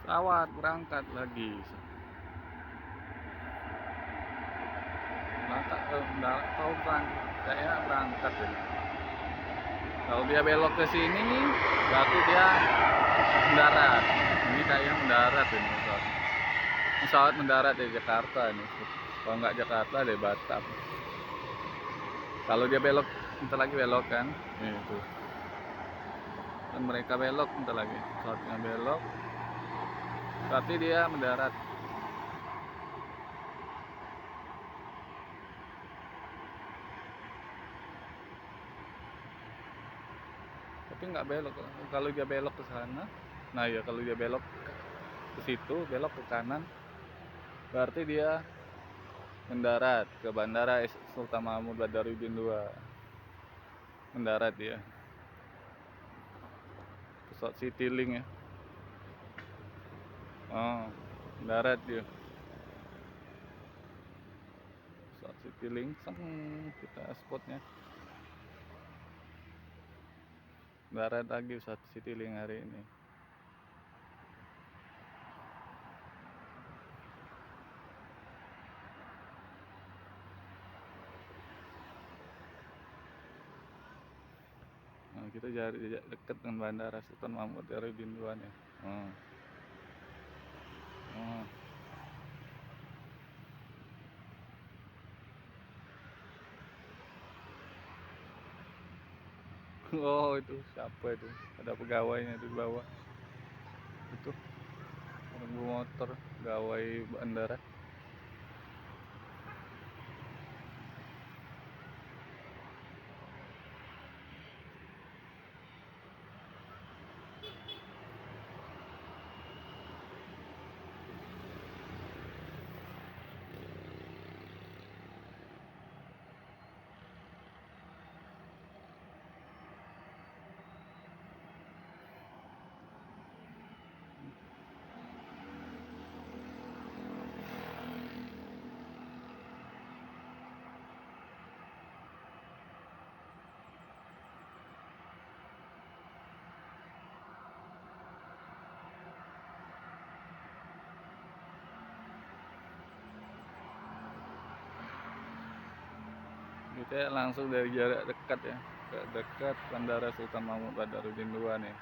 pesawat berangkat lagi. Berangkat enggak tahu kayaknya berangkat deh. Kalau dia belok ke sini berarti dia mendarat. Ini kayaknya mendarat ini pesawat. Pesawat mendarat di Jakarta ini. Kalau nggak Jakarta dari Batam. Kalau dia belok, bentar lagi belok kan? Itu. Dan mereka belok bentar lagi. Pesawatnya belok. Berarti dia mendarat. Tapi nggak belok. Kalau dia belok ke sana, nah ya kalau dia belok ke situ, belok ke kanan, berarti dia mendarat ke Bandara Sultan Mahmud Badarudin II. Mendarat dia. Pesawat Citylink ya. Oh, mendarat dia. Pesawat Citylink, kita spotnya. Mendarat lagi pesawat Citylink hari ini. Nah, kita jadi dekat dengan Bandara Sultan Mahmud Badarudin II nih. Oh. Oh. Oh, itu siapa itu? Ada pegawainya di bawah. Itu nunggu motor, pegawai bandara. Kita langsung dari jarak dekat ya, dekat Bandara Sultan Mahmud Badarudin II nih.